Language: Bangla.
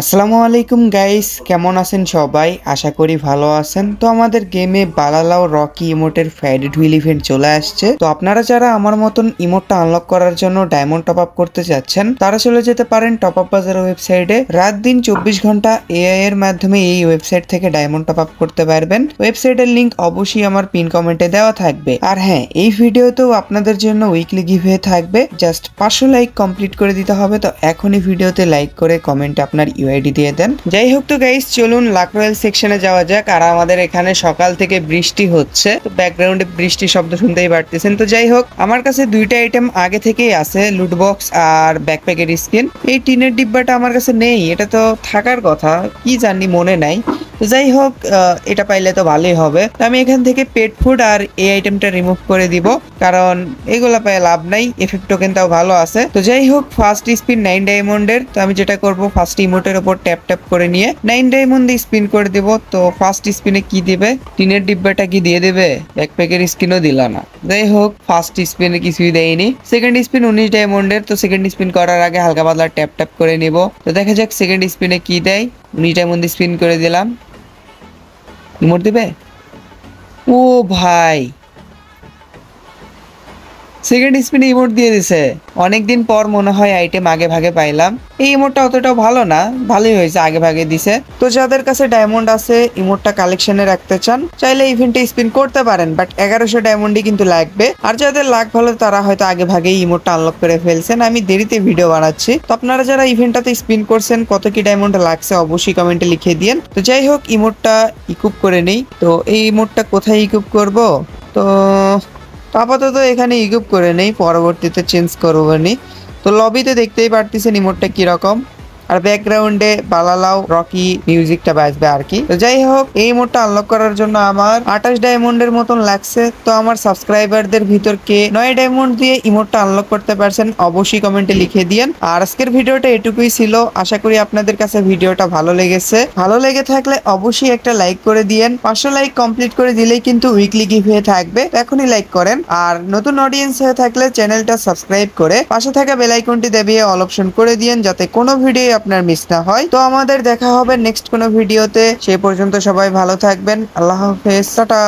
আসসালামু আলাইকুম গাইস, কেমন আছেন সবাই? আশা করি ভালো আছেন। তো আমাদের গেমে বালালাও রকি ইমোটের ফ্রাইডে হুইল ইভেন্ট চলে আসছে। তো আপনারা যারা আমার মতন ইমোটটা আনলক করার জন্য ডায়মন্ড টপ আপ করতে চাচ্ছেন তারা চলে যেতে পারেন টপ আপ বাজার ওয়েবসাইটে। রাত দিন 24 ঘন্টা এআই এর মাধ্যমে এই ওয়েবসাইট থেকে ডায়মন্ড টপ আপ করতে পারবেন। ওয়েবসাইটের লিংক অবশ্যই আমার পিন কমেন্টে দেওয়া থাকবে। আর হ্যাঁ, এই ভিডিওতেও আপনাদের জন্য উইকলি গিভওয়ে থাকবে। জাস্ট 500 লাইক কমপ্লিট করে দিতে হবে। তো এখনই ভিডিওতে লাইক করে কমেন্টে আপনার ইউআইডি দিয়ে দেন। যাই হোক, তো গাইস চলুন লাক রয়্যাল সেকশনে যাওয়া যাক। আর আমাদের এখানে সকাল থেকে বৃষ্টি হচ্ছে, তো ব্যাকগ্রাউন্ডে বৃষ্টির শব্দ শুনতেই পারতেছেন। তো যাই হোক, আমার কাছে দুইটা আইটেম আগে থেকেই আছে, লুট বক্স আর ব্যাকপ্যাকের স্কিন। এই টিনের ডিব্বাটা আমার কাছে নেই, এটা তো থাকার কথা, কি জানি মনে নাই। তো যাই হোক, এটা পাইলে তো ভালোই হবে। তো আমি এখান থেকে পেট ফুড আর এই আইটেমটা রিমুভ করে দিব, কারণ এগুলা পায়ে লাভ নাই। এফেক্ট টোকেনটাও ভালো আছে। তো যাই হোক, ফার্স্ট স্পিন 9 ডায়মন্ডের। তো আমি যেটা করব, ফার্স্ট ইমোটের উপর ট্যাপ ট্যাপ করে নিয়ে 9 ডায়মন্ড দিয়ে স্পিন করে দিব। তো ফার্স্ট স্পিনে কি দিবে? টিনের ডিব্বাটা কি দিয়ে দেবে? ব্যাকপ্যাকের স্কিনও দিল না। যাই হোক, ফার্স্ট স্পিনে কিছুই দেয়নি। সেকেন্ড স্পিন 19 ডায়মন্ডের। তো সেকেন্ড স্পিন করার আগে হালকা পাতলা ট্যাপ ট্যাপ করে নিব। তো দেখা যাক সেকেন্ড স্পিনে কি দেয়। 19 ডায়মন্ড দিয়ে স্পিন করে দিলাম। ইমোট দিবে? ও ভাই, সেকেন্ড স্পিনে ইমোট দিয়ে দিছে। অনেকদিন পর মনে হয় আইটেম আগে ভাগে পাইলাম। এই ইমোটটা অতটাও ভালো না, ভালোই হয়েছে আগে ভাগে দিছে। তো যাদের কাছে ডায়মন্ড আছে, ইমোটটা কালেকশনে রাখতে চান, চাইলে ইভেন্টে স্পিন করতে পারেন, বাট 1100 ডায়মন্ডই কিন্তু লাগবে। আর যাদের লাক ভালো তারা হয়তো আগে ভাগেই ইমোটটা আনলক করে ফেলছেন। আমি দেরিতে ভিডিও বানাচ্ছি। তো আপনারা যারা ইভেন্টটাতে স্পিন করছেন, কত কি ডায়মন্ড লাগছে অবশ্যই কমেন্টে লিখে দিন। তো যাই হোক, ইমোটটা ইকুইপ করে নেই। তো এই ইমোটটা কোথায় ইকুইপ করব? তো আপাতত এখানে ইকুইপ করে নেই, পরবর্তীতে চেঞ্জ করবো নি। তো লবিতে দেখতেই পারতেছেন ইমোটটা কিরকম, আর ব্যাকগ্রাউন্ডে বালালাও রকি মিউজিকটা বাজবে আর কি। তো যাই হোক, এই ইমোটটা আনলক করার জন্য আমার 28 ডায়মন্ডের মতন লাগছে। তো আমার সাবস্ক্রাইবারদের ভিতর কে 9 ডায়মন্ড দিয়ে ইমোটটা আনলক করতে পারছেন অবশ্যই কমেন্টে লিখে দিয়েন। আর আজকের ভিডিওটা এটুকুই ছিল। আশা করি আপনাদের কাছে ভিডিওটা ভালো লেগেছে। ভালো লেগে থাকলে অবশ্যই একটা লাইক করে দিয়েন। 500 লাইক কমপ্লিট করে দিলেই কিন্তু উইকলি গিভওয়ে থাকবে। এখনই লাইক করেন। আর নতুন অডিয়েন্স হয়ে থাকলে চ্যানেলটা সাবস্ক্রাইব করে পাশে থাকা বেল আইকনটি দাবিয়ে অল অপশন করে দিয়েন, যাতে কোনো ভিডিও আপনার মিস না হয়। তো আমাদের দেখা হবে নেক্সট কোনো ভিডিওতে। সেই পর্যন্ত সবাই ভালো থাকবেন। আল্লাহ হাফেজ, টাটা।